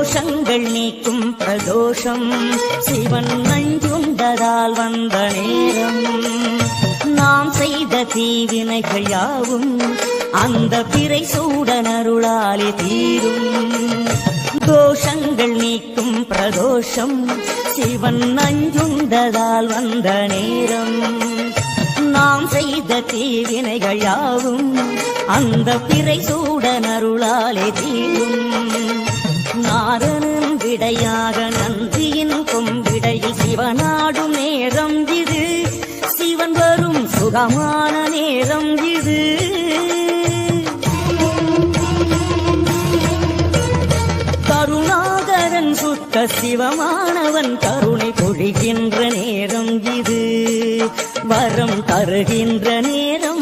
தோஷங்கள் நீக்கும் பிரதோஷம் சிவன் நஞ்சுண்டதால் வந்த நேரம். நாம் செய்த தீவினைகள் யாவும் அந்த பிறை சூடனருளாலே தீரும். தோஷங்கள் நீக்கும் பிரதோஷம் சிவன் நஞ்சுண்டதால் வந்த நேரம். நாம் செய்த தீவினைகள் யாவும் அந்த பிறை சூடனருளாலே தீரும். நாரணன் விடையாக நந்தியின் கொம்பிடையில் சிவனாடும் நேரம் இது. சிவன் வரும் சுகமான நேரம் இது. கருணாகரன் சுத்த சிவமானவன் கருணை பொழிகின்ற நேரம் இது. வரம் தருகின்ற நேரம்